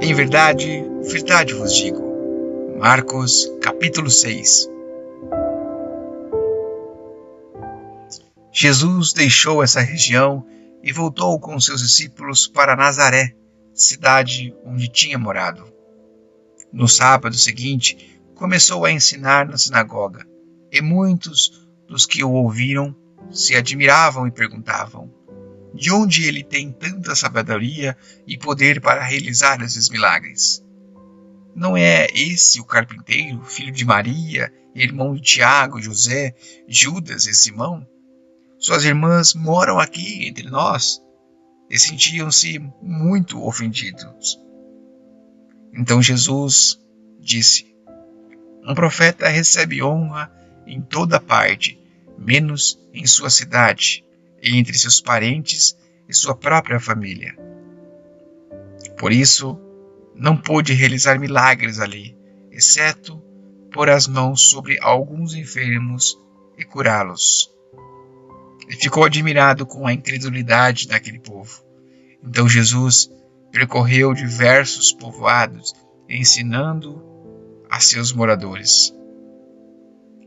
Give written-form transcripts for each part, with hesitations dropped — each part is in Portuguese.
Em verdade, verdade vos digo. Marcos, capítulo 6. Jesus deixou essa região e voltou com seus discípulos para Nazaré, cidade onde tinha morado. No sábado seguinte, começou a ensinar na sinagoga, e muitos dos que o ouviram se admiravam e perguntavam: de onde ele tem tanta sabedoria e poder para realizar esses milagres? Não é esse o carpinteiro, filho de Maria, irmão de Tiago, José, Judas e Simão? Suas irmãs moram aqui entre nós. E sentiam-se muito ofendidos. Então Jesus disse: um profeta recebe honra em toda parte, menos em sua cidade, e entre seus parentes e sua própria família. Por isso, não pôde realizar milagres ali, exceto pôr as mãos sobre alguns enfermos e curá-los. E ficou admirado com a incredulidade daquele povo. Então Jesus percorreu diversos povoados, ensinando a seus moradores.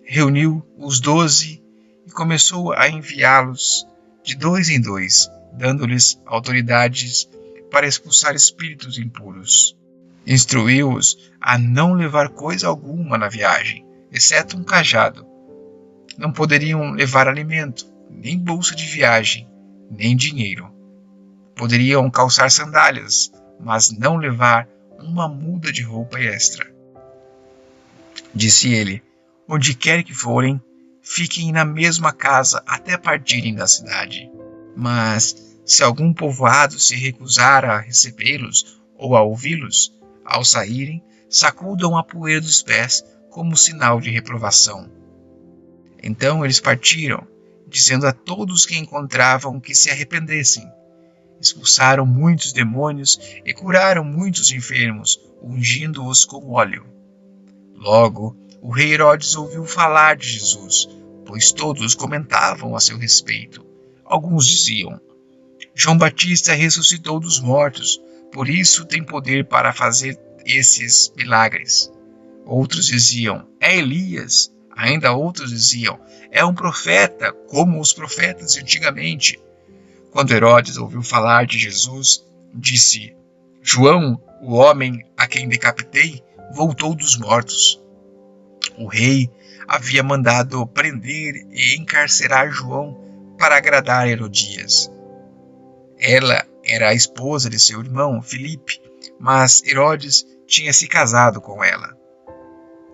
Reuniu os 12 e começou a enviá-los de dois em dois, dando-lhes autoridades para expulsar espíritos impuros. Instruiu-os a não levar coisa alguma na viagem, exceto um cajado. Não poderiam levar alimento, nem bolsa de viagem, nem dinheiro. Poderiam calçar sandálias, mas não levar uma muda de roupa extra. Disse ele: onde quer que forem, fiquem na mesma casa até partirem da cidade. Mas, se algum povoado se recusar a recebê-los ou a ouvi-los, ao saírem, sacudam a poeira dos pés como sinal de reprovação. Então eles partiram, dizendo a todos que encontravam que se arrependessem. Expulsaram muitos demônios e curaram muitos enfermos, ungindo-os com óleo. Logo, o rei Herodes ouviu falar de Jesus, pois todos comentavam a seu respeito. Alguns diziam: João Batista ressuscitou dos mortos, por isso tem poder para fazer esses milagres. Outros diziam: é Elias. Ainda outros diziam: é um profeta, como os profetas de antigamente. Quando Herodes ouviu falar de Jesus, disse: João, o homem a quem decapitei, voltou dos mortos. O rei havia mandado prender e encarcerar João para agradar Herodias. Ela era a esposa de seu irmão Filipe, mas Herodes tinha se casado com ela.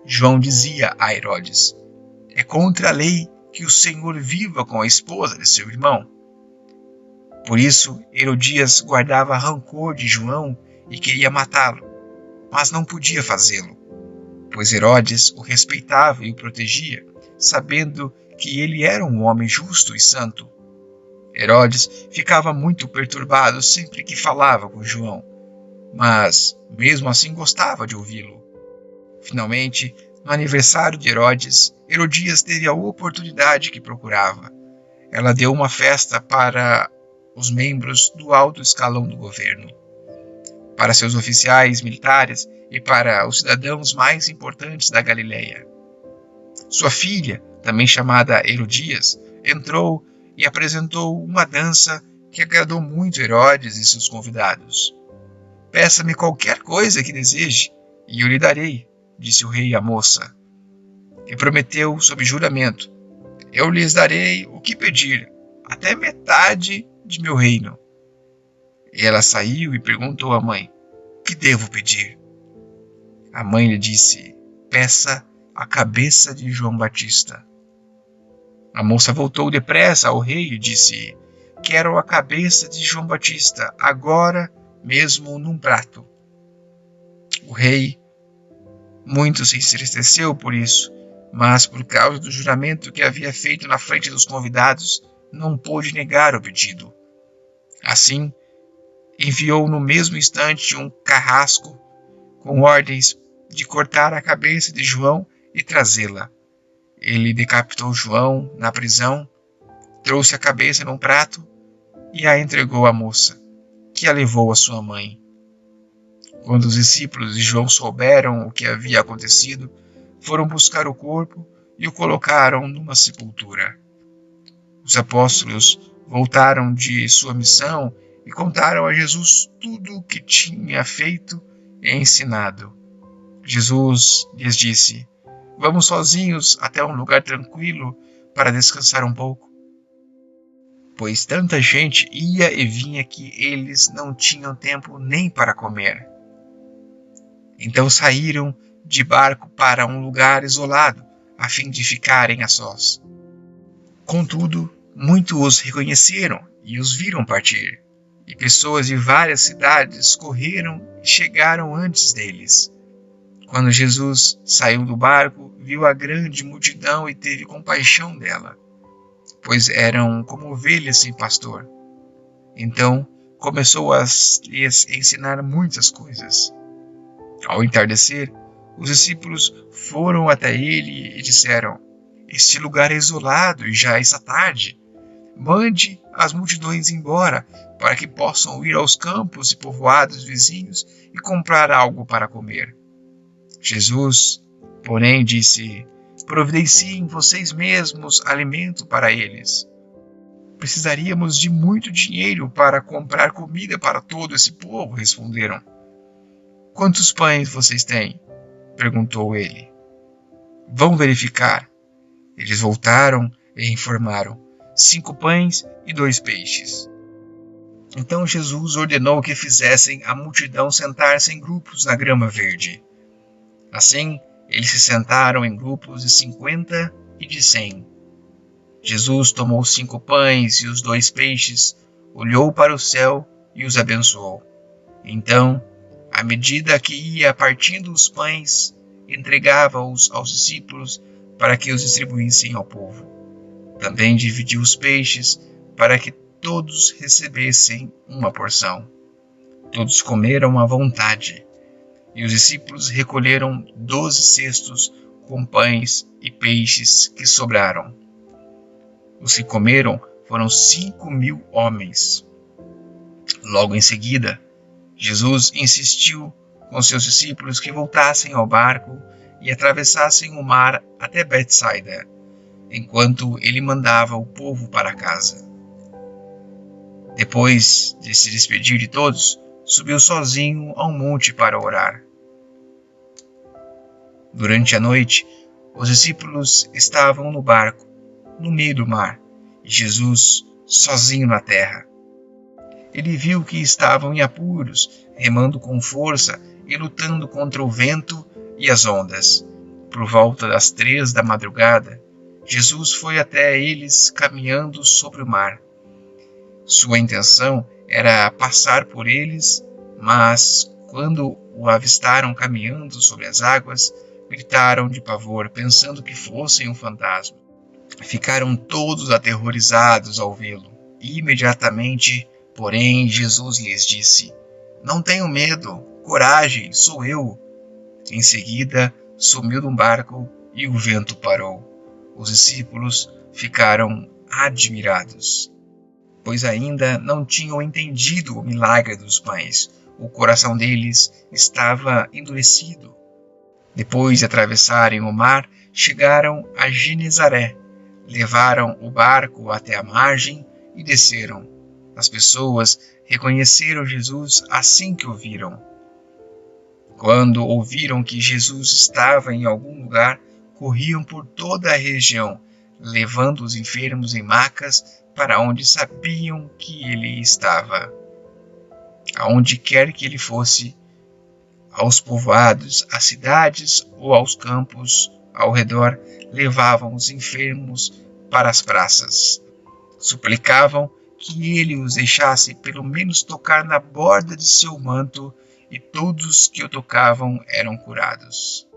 João dizia a Herodes: é contra a lei que o Senhor viva com a esposa de seu irmão. Por isso, Herodias guardava rancor de João e queria matá-lo, mas não podia fazê-lo, pois Herodes o respeitava e o protegia, sabendo que ele era um homem justo e santo. Herodes ficava muito perturbado sempre que falava com João, mas mesmo assim gostava de ouvi-lo. Finalmente, no aniversário de Herodes, Herodias teve a oportunidade que procurava. Ela deu uma festa para os membros do alto escalão do governo, para seus oficiais militares e para os cidadãos mais importantes da Galileia. Sua filha, também chamada Herodias, entrou e apresentou uma dança que agradou muito Herodes e seus convidados. Peça-me qualquer coisa que deseje, e eu lhe darei, disse o rei à moça. E prometeu sob juramento: eu lhes darei o que pedir, até metade de meu reino. E ela saiu e perguntou à mãe: que devo pedir? A mãe lhe disse: peça a cabeça de João Batista. A moça voltou depressa ao rei e disse: quero a cabeça de João Batista, agora mesmo num prato. O rei muito se entristeceu por isso, mas por causa do juramento que havia feito na frente dos convidados, não pôde negar o pedido. Assim, enviou no mesmo instante um carrasco com ordens de cortar a cabeça de João e trazê-la. Ele decapitou João na prisão, trouxe a cabeça num prato e a entregou à moça, que a levou à sua mãe. Quando os discípulos de João souberam o que havia acontecido, foram buscar o corpo e o colocaram numa sepultura. Os apóstolos voltaram de sua missão e contaram a Jesus tudo o que tinha feito e ensinado. Jesus lhes disse: "Vamos sozinhos até um lugar tranquilo para descansar um pouco", pois tanta gente ia e vinha que eles não tinham tempo nem para comer. Então saíram de barco para um lugar isolado, a fim de ficarem a sós. Contudo, muitos os reconheceram e os viram partir, e pessoas de várias cidades correram e chegaram antes deles. Quando Jesus saiu do barco, viu a grande multidão e teve compaixão dela, pois eram como ovelhas sem pastor. Então começou a lhes ensinar muitas coisas. Ao entardecer, os discípulos foram até ele e disseram: "Este lugar é isolado e já está tarde. Mande as multidões embora, para que possam ir aos campos e povoados vizinhos e comprar algo para comer." Jesus, porém, disse: "Providenciem vocês mesmos alimento para eles." "Precisaríamos de muito dinheiro para comprar comida para todo esse povo", responderam. "Quantos pães vocês têm?", perguntou ele. "Vão verificar." Eles voltaram e informaram: 5 pães e 2 peixes. Então Jesus ordenou que fizessem a multidão sentar-se em grupos na grama verde. Assim, eles se sentaram em grupos de 50 e de 100. Jesus tomou os 5 pães e os 2 peixes, olhou para o céu e os abençoou. Então, à medida que ia partindo os pães, entregava-os aos discípulos para que os distribuíssem ao povo. Também dividiu os peixes para que todos recebessem uma porção. Todos comeram à vontade, e os discípulos recolheram 12 cestos com pães e peixes que sobraram. Os que comeram foram 5.000 homens. Logo em seguida, Jesus insistiu com seus discípulos que voltassem ao barco e atravessassem o mar até Betsaida, enquanto ele mandava o povo para casa. Depois de se despedir de todos, subiu sozinho ao monte para orar. Durante a noite, os discípulos estavam no barco, no meio do mar, e Jesus sozinho na terra. Ele viu que estavam em apuros, remando com força e lutando contra o vento e as ondas. Por volta das 3 da madrugada, Jesus foi até eles caminhando sobre o mar. Sua intenção era passar por eles, mas quando o avistaram caminhando sobre as águas, gritaram de pavor, pensando que fossem um fantasma. Ficaram todos aterrorizados ao vê-lo. Imediatamente, porém, Jesus lhes disse: "Não tenham medo, coragem, sou eu." Em seguida, sumiu no barco e o vento parou. Os discípulos ficaram admirados, pois ainda não tinham entendido o milagre dos pães. O coração deles estava endurecido. Depois de atravessarem o mar, chegaram a Genezaré. Levaram o barco até a margem e desceram. As pessoas reconheceram Jesus assim que o viram. Quando ouviram que Jesus estava em algum lugar, corriam por toda a região, levando os enfermos em macas para onde sabiam que ele estava. Aonde quer que ele fosse, aos povoados, às cidades ou aos campos ao redor, levavam os enfermos para as praças. Suplicavam que ele os deixasse pelo menos tocar na borda de seu manto, e todos que o tocavam eram curados.